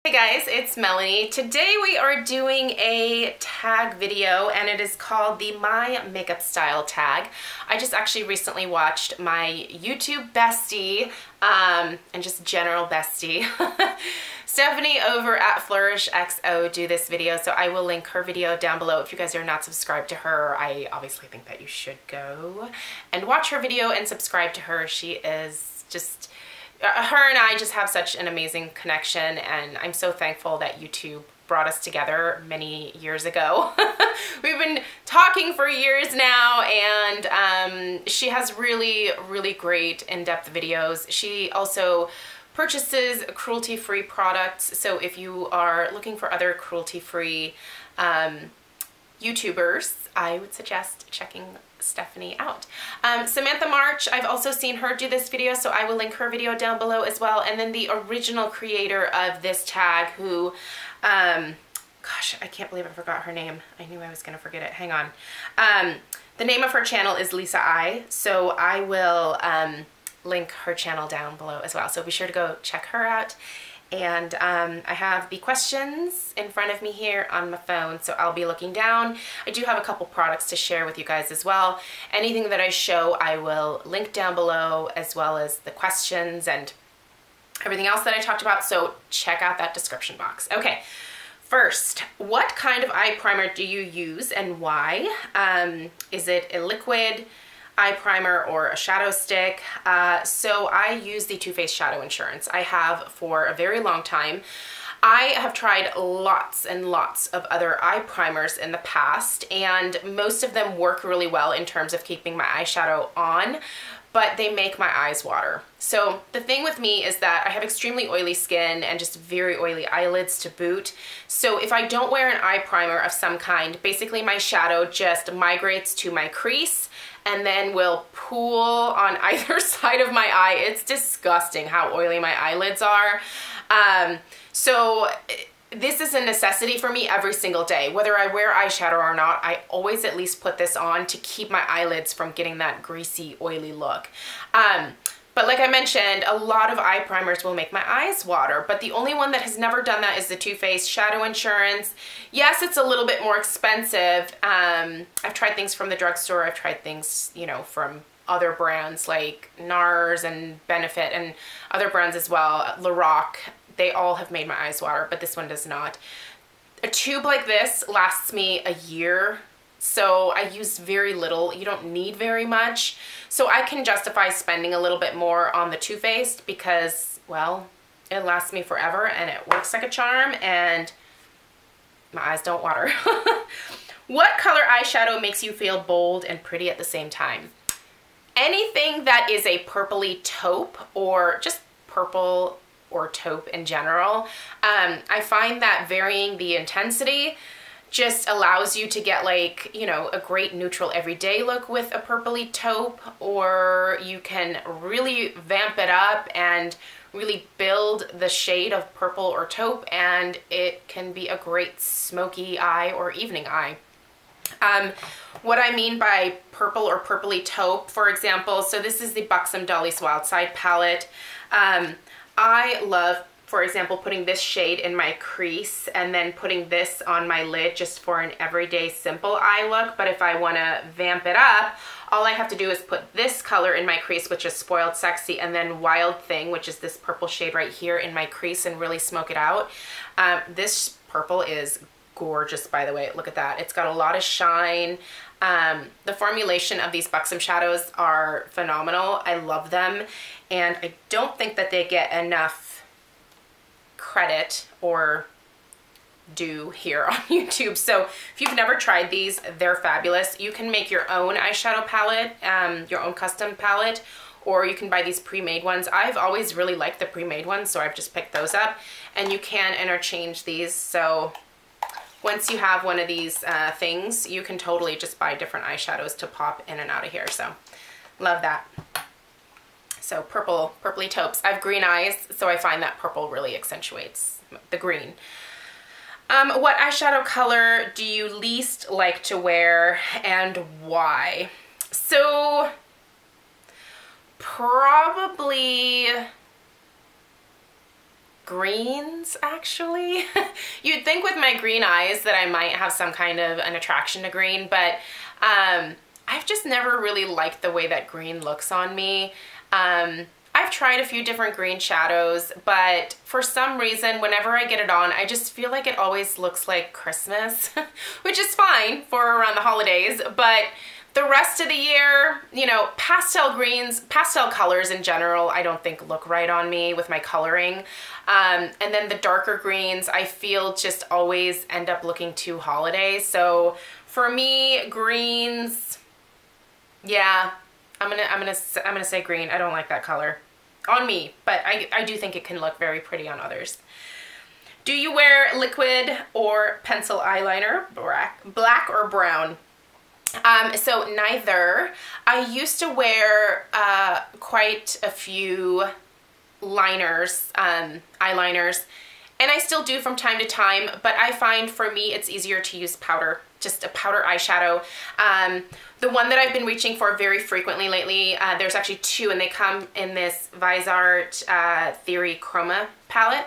Hey guys, it's Melanie. Today we are doing a tag video and it is called the My Makeup Style tag. I just actually recently watched my YouTube bestie and just general bestie Stephanie over at Flourish XO do this video, so I will link her video down below. If you guys are not subscribed to her, I obviously think that you should go and watch her video and subscribe to her. She is just... her and I just have such an amazing connection, and I'm so thankful that YouTube brought us together many years ago. We've been talking for years now, and she has really, really great in-depth videos. She also purchases cruelty-free products, so if you are looking for other cruelty-free YouTubers, I would suggest checking Stephanie out. Samantha March, I've also seen her do this video, so I will link her video down below as well. And then the original creator of this tag, who, gosh, I can't believe I forgot her name. I knew I was gonna forget it. Hang on. The name of her channel is Lisa I, so I will link her channel down below as well. So be sure to go check her out. And I have the questions in front of me here on my phone, so I'll be looking down. I do have a couple products to share with you guys as well. Anything that I show, I will link down below, as well as the questions and everything else that I talked about, so check out that description box. Okay, first, what kind of eye primer do you use and why? Is it a liquid eye primer or a shadow stick? So I use the Too Faced Shadow Insurance. I have for a very long time. I have tried lots and lots of other eye primers in the past, and most of them work really well in terms of keeping my eyeshadow on, but they make my eyes water. So the thing with me is that I have extremely oily skin and just very oily eyelids to boot. So if I don't wear an eye primer of some kind, basically my shadow just migrates to my crease and then will pool on either side of my eye. It's disgusting how oily my eyelids are. So this is a necessity for me every single day. Whether I wear eyeshadow or not, I always at least put this on to keep my eyelids from getting that greasy, oily look. But like I mentioned, a lot of eye primers will make my eyes water, but the only one that has never done that is the Too Faced Shadow Insurance. Yes, it's a little bit more expensive. I've tried things from the drugstore. I've tried things, you know, from other brands like NARS and Benefit and other brands as well, Lorac. They all have made my eyes water, but this one does not. A tube like this lasts me a year. So I use very little. You don't need very much. So I can justify spending a little bit more on the Too Faced because, well, it lasts me forever and it works like a charm and my eyes don't water. What color eyeshadow makes you feel bold and pretty at the same time? Anything that is a purpley taupe, or just purple or taupe in general. I find that varying the intensity just allows you to get, like, you know, a great neutral everyday look with a purpley taupe, or you can really vamp it up and really build the shade of purple or taupe, and it can be a great smoky eye or evening eye. What I mean by purple or purpley taupe, for example, so this is the Buxom Dolly's Wild Side palette. I love, for example, putting this shade in my crease and then putting this on my lid just for an everyday simple eye look. But if I want to vamp it up, all I have to do is put this color in my crease, which is Spoiled Sexy, and then Wild Thing, which is this purple shade right here, in my crease, and really smoke it out. This purple is gorgeous, by the way. Look at that. It's got a lot of shine. The formulation of these Buxom shadows are phenomenal. I love them, and I don't think that they get enough credit or due here on YouTube. So if you've never tried these, they're fabulous. You can make your own eyeshadow palette, your own custom palette, or you can buy these pre-made ones. I've always really liked the pre-made ones, so I've just picked those up, and you can interchange these. So once you have one of these things, you can totally just buy different eyeshadows to pop in and out of here. So love that. So purple, purpley taupes. I have green eyes, so I find that purple really accentuates the green. What eyeshadow color do you least like to wear and why? So probably greens, actually. You'd think with my green eyes that I might have some kind of an attraction to green, but I've just never really liked the way that green looks on me. I've tried a few different green shadows, but for some reason, whenever I get it on, I just feel like it always looks like Christmas, which is fine for around the holidays, but the rest of the year, you know, pastel greens, pastel colors in general, I don't think look right on me with my coloring. And then the darker greens, I feel just always end up looking too holiday. So for me, greens, yeah, I'm gonna say green. I don't like that color on me, but I do think it can look very pretty on others. Do you wear liquid or pencil eyeliner, black or brown? So neither. I used to wear quite a few liners, eyeliners, and I still do from time to time, but I find for me it's easier to use powder, just a powder eyeshadow. The one that I've been reaching for very frequently lately, there's actually two, and they come in this Visart Theory Chroma palette.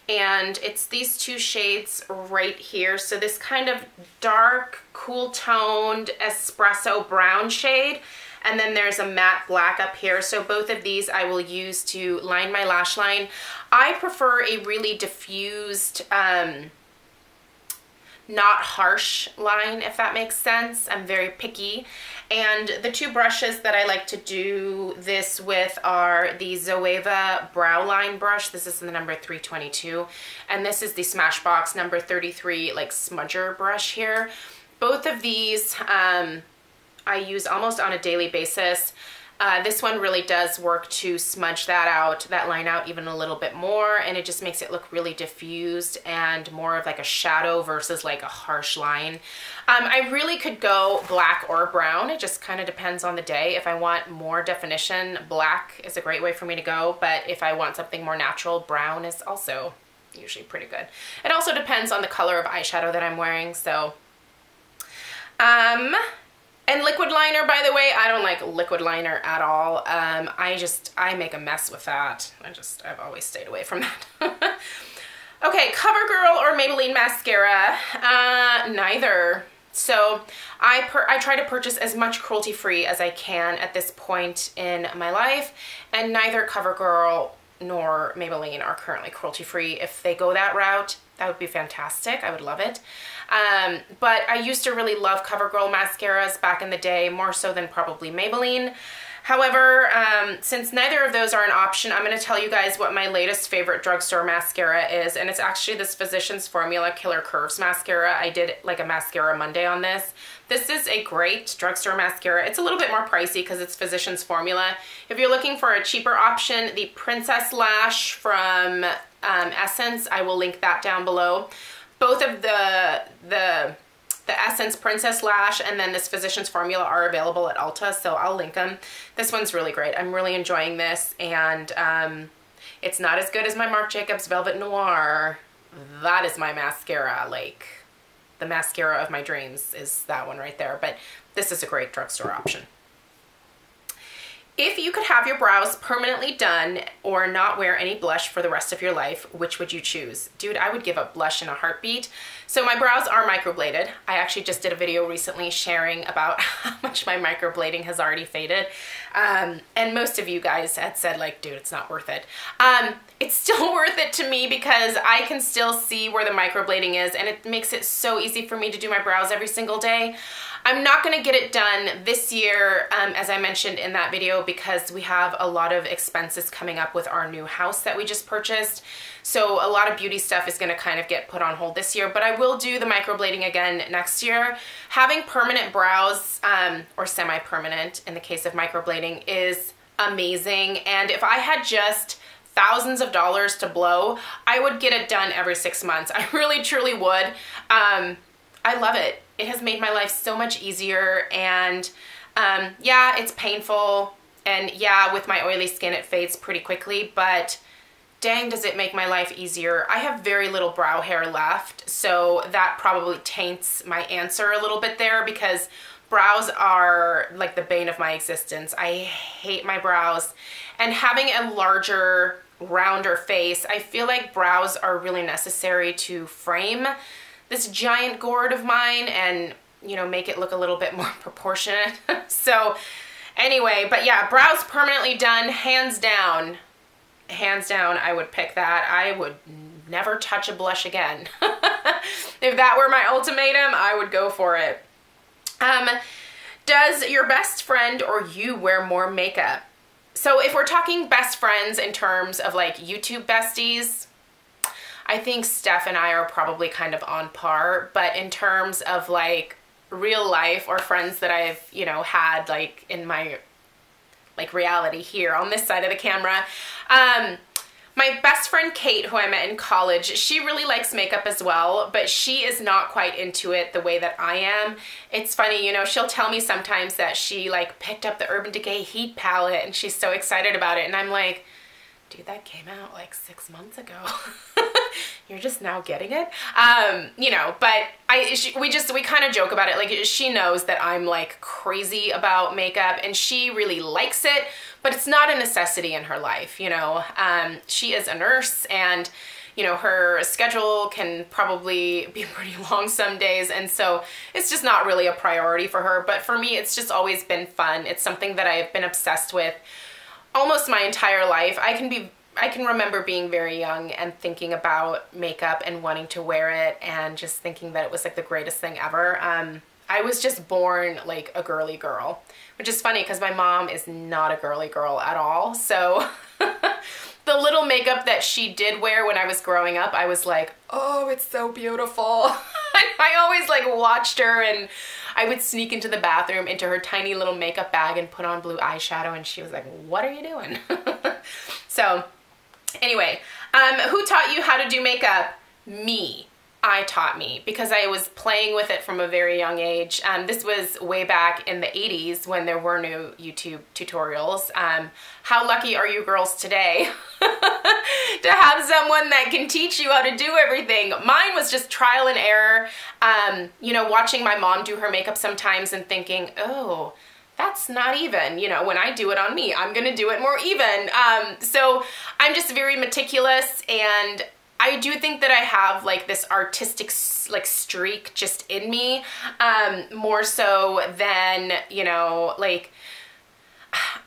And it's these two shades right here. So this kind of dark, cool toned espresso brown shade. And then there's a matte black up here. So both of these I will use to line my lash line. I prefer a really diffused, not harsh line, if that makes sense. I'm very picky. And the two brushes that I like to do this with are the Zoeva Brow Line brush. This is the number 322. And this is the Smashbox number 33, like smudger brush here. Both of these I use almost on a daily basis. This one really does work to smudge that line out even a little bit more, and it just makes it look really diffused and more of like a shadow versus like a harsh line. I really could go black or brown. It just kind of depends on the day. If I want more definition, black is a great way for me to go, but if I want something more natural, brown is also usually pretty good. It also depends on the color of eyeshadow that I'm wearing, so. And liquid liner, by the way, I don't like liquid liner at all. I make a mess with that. I've always stayed away from that. Okay, CoverGirl or Maybelline mascara? Neither. So I try to purchase as much cruelty-free as I can at this point in my life, and neither CoverGirl nor Maybelline are currently cruelty-free. If they go that route, that would be fantastic. I would love it. But I used to really love CoverGirl mascaras back in the day, more so than probably Maybelline. However, since neither of those are an option, I'm going to tell you guys what my latest favorite drugstore mascara is, and it's actually this Physicians Formula Killer Curves mascara. I did like a Mascara Monday on this. This is a great drugstore mascara. It's a little bit more pricey because it's Physicians Formula. If you're looking for a cheaper option, the Princess Lash from Essence, I will link that down below. Both of the Essence Princess Lash and then this Physicians Formula are available at Ulta, so I'll link them. This one's really great. I'm really enjoying this, and it's not as good as my Marc Jacobs Velvet Noir. That is my mascara, like the mascara of my dreams is that one right there, but this is a great drugstore option. If you could have your brows permanently done or not wear any blush for the rest of your life, which would you choose? Dude, I would give up blush in a heartbeat. So my brows are microbladed. I actually just did a video recently sharing about how much my microblading has already faded. And most of you guys had said like, dude, it's not worth it. It's still worth it to me because I can still see where the microblading is, and it makes it so easy for me to do my brows every single day. I'm not going to get it done this year, as I mentioned in that video, because we have a lot of expenses coming up with our new house that we just purchased. So a lot of beauty stuff is going to kind of get put on hold this year, but I will do the microblading again next year. Having permanent brows, or semi-permanent in the case of microblading, is amazing. And if I had just thousands of dollars to blow, I would get it done every 6 months. I really, truly would. I love it. It has made my life so much easier, and yeah, it's painful, and yeah, with my oily skin it fades pretty quickly, but dang, does it make my life easier. I have very little brow hair left, so that probably taints my answer a little bit there, because brows are like the bane of my existence. I hate my brows, and having a larger rounder face, I feel like brows are really necessary to frame this giant gourd of mine and, you know, make it look a little bit more proportionate. So anyway, but yeah, brows permanently done, hands down. Hands down, I would pick that. I would never touch a blush again. If that were my ultimatum, I would go for it. Does your best friend or you wear more makeup? So if we're talking best friends in terms of like YouTube besties, I think Steph and I are probably kind of on par, but in terms of like real life or friends that I've, you know, had like in my like reality here on this side of the camera, my best friend Kate, who I met in college, she really likes makeup as well, but she is not quite into it the way that I am. It's funny, you know, she'll tell me sometimes that she like picked up the Urban Decay Heat palette and she's so excited about it, and I'm like, dude, that came out like 6 months ago. You're just now getting it. You know, but we kind of joke about it. Like, she knows that I'm like crazy about makeup and she really likes it, but it's not a necessity in her life, you know. She is a nurse and, you know, her schedule can probably be pretty long some days, and so it's just not really a priority for her. But for me, it's just always been fun. It's something that I've been obsessed with almost my entire life. I can remember being very young and thinking about makeup and wanting to wear it and just thinking that it was like the greatest thing ever. I was just born like a girly girl, which is funny because my mom is not a girly girl at all. So the little makeup that she did wear when I was growing up, I was like, oh, it's so beautiful. I always like watched her, and I would sneak into the bathroom into her tiny little makeup bag and put on blue eyeshadow, and she was like, what are you doing? So anyway, who taught you how to do makeup? Me. I taught me because I was playing with it from a very young age. This was way back in the 80s when there were no YouTube tutorials. How lucky are you girls today to have someone that can teach you how to do everything? Mine was just trial and error. You know, watching my mom do her makeup sometimes and thinking, oh, that's not even, you know, when I do it on me, I'm gonna do it more even. So I'm just very meticulous, and I do think that I have like this artistic like streak just in me, more so than, you know, like,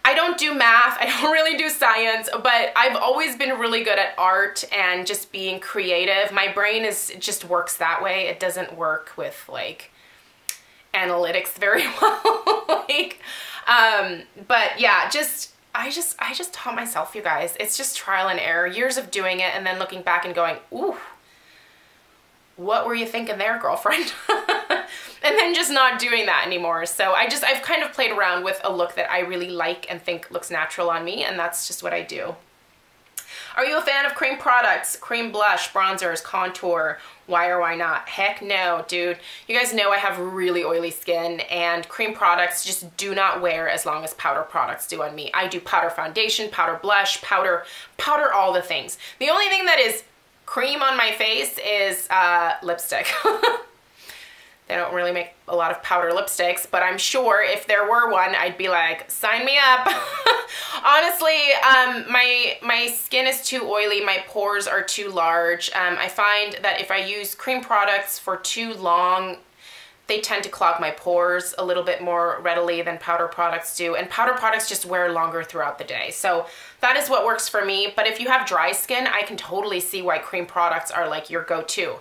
I don't do math, I don't really do science, but I've always been really good at art and just being creative. My brain just works that way. It doesn't work with like analytics very well. Like, but yeah, I just taught myself, you guys. It's just trial and error, years of doing it, and then looking back and going, ooh, what were you thinking there, girlfriend? And then just not doing that anymore. So I've kind of played around with a look that I really like and think looks natural on me, and that's just what I do. Are you a fan of cream products? Cream blush, bronzers, contour, why or why not? Heck no, dude. You guys know I have really oily skin, and cream products just do not wear as long as powder products do on me. I do powder foundation, powder blush, powder all the things. The only thing that is cream on my face is lipstick. They don't really make a lot of powder lipsticks, but I'm sure if there were one, I'd be like, sign me up. Honestly, my skin is too oily, my pores are too large. I find that if I use cream products for too long, they tend to clog my pores a little bit more readily than powder products do, and powder products just wear longer throughout the day. So that is what works for me, but if you have dry skin, I can totally see why cream products are like your go-to.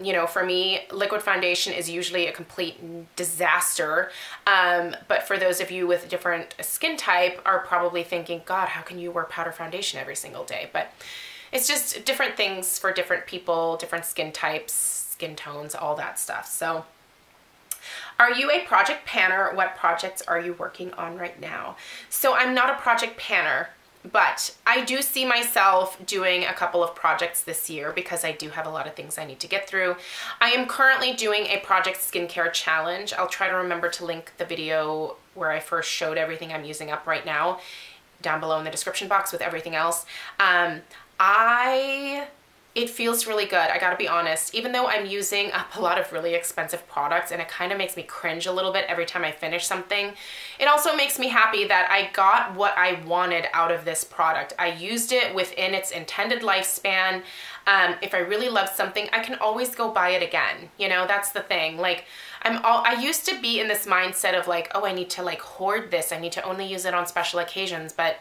You know, for me, liquid foundation is usually a complete disaster, but for those of you with different skin type are probably thinking, God, how can you wear powder foundation every single day? But it's just different things for different people, different skin types, skin tones, all that stuff. So are you a project panner? What projects are you working on right now? So I'm not a project panner, but I do see myself doing a couple of projects this year because I do have a lot of things I need to get through. I am currently doing a project skincare challenge. I'll try to remember to link the video where I first showed everything I'm using up right now down below in the description box with everything else. I it feels really good. I gotta be honest. Even though I'm using up a lot of really expensive products and it kind of makes me cringe a little bit every time I finish something, it also makes me happy that I got what I wanted out of this product. I used it within its intended lifespan. If I really love something, I can always go buy it again. You know, that's the thing. Like, I used to be in this mindset of like, oh, I need to like hoard this. I need to only use it on special occasions, but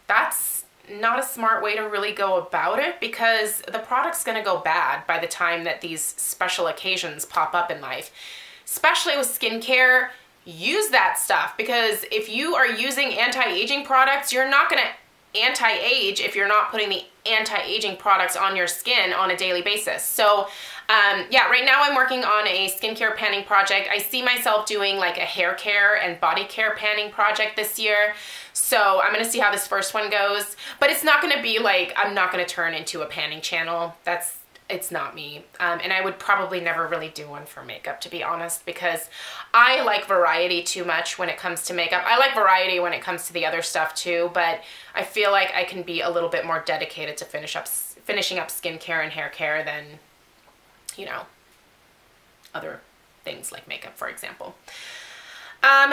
that's not a smart way to really go about it, because the product's gonna go bad by the time that these special occasions pop up in life. Especially with skincare, use that stuff, because if you are using anti-aging products, you're not gonna anti-age if you're not putting the anti-aging products on your skin on a daily basis. So yeah, right now I'm working on a skincare panning project. I see myself doing like a hair care and body care panning project this year. So I'm gonna see how this first one goes, but it's not gonna be like, I'm not gonna turn into a panning channel. It's not me. And I would probably never really do one for makeup, to be honest, because I like variety too much when it comes to makeup. I like variety when it comes to the other stuff too, but I feel like I can be a little bit more dedicated to finishing up skincare and hair care than, you know, other things like makeup, for example.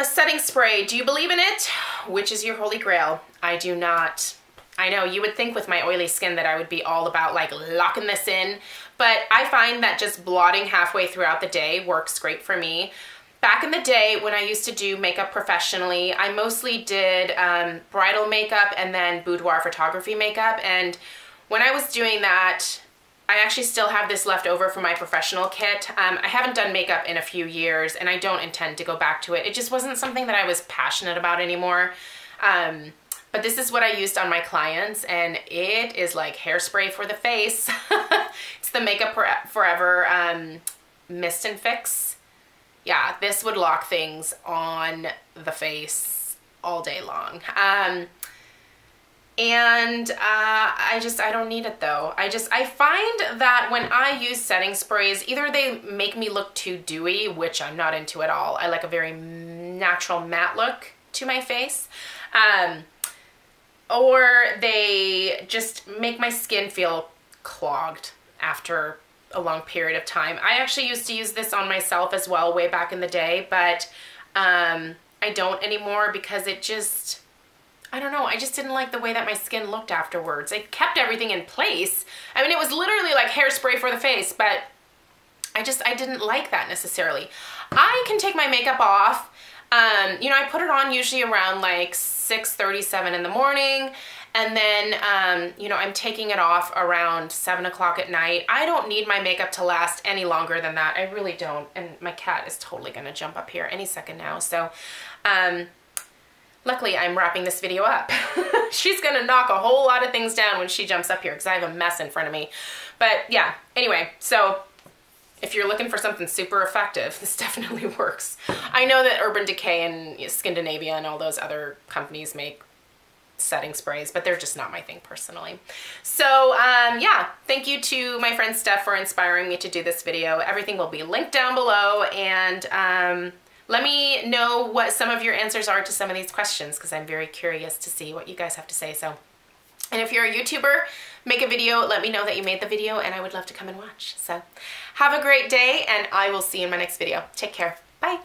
Setting spray, do you believe in it? Which is your holy grail? I do not. I know you would think with my oily skin that I would be all about like locking this in, but I find that just blotting halfway throughout the day works great for me. Back in the day when I used to do makeup professionally, I mostly did bridal makeup and then boudoir photography makeup, and when I was doing that, I actually still have this left over from my professional kit. I haven't done makeup in a few years and I don't intend to go back to it. It just wasn't something that I was passionate about anymore. But this is what I used on my clients, and it is like hairspray for the face. It's the Makeup Forever Mist and Fix. Yeah, this would lock things on the face all day long. I don't need it though. I find that when I use setting sprays, either they make me look too dewy, which I'm not into at all. I like a very natural matte look to my face. Or they just make my skin feel clogged after a long period of time. I actually used to use this on myself as well way back in the day, but I don't anymore because it just, I don't know, I just didn't like the way that my skin looked afterwards. It kept everything in place. I mean, it was literally like hairspray for the face, but I didn't like that necessarily. I can take my makeup off. You know, I put it on usually around like 6:37 in the morning, and then, you know, I'm taking it off around 7 o'clock at night. I don't need my makeup to last any longer than that. I really don't. And my cat is totally gonna jump up here any second now. So, luckily I'm wrapping this video up. She's gonna knock a whole lot of things down when she jumps up here because I have a mess in front of me. But yeah, anyway, so if you're looking for something super effective, this definitely works. I know that Urban Decay and Scandinavia and all those other companies make setting sprays, but they're just not my thing personally. So yeah, thank you to my friend Steph for inspiring me to do this video. Everything will be linked down below, and let me know what some of your answers are to some of these questions, because I'm very curious to see what you guys have to say. So, and if you're a YouTuber, make a video, let me know that you made the video, and I would love to come and watch. So have a great day, and I will see you in my next video. Take care. Bye.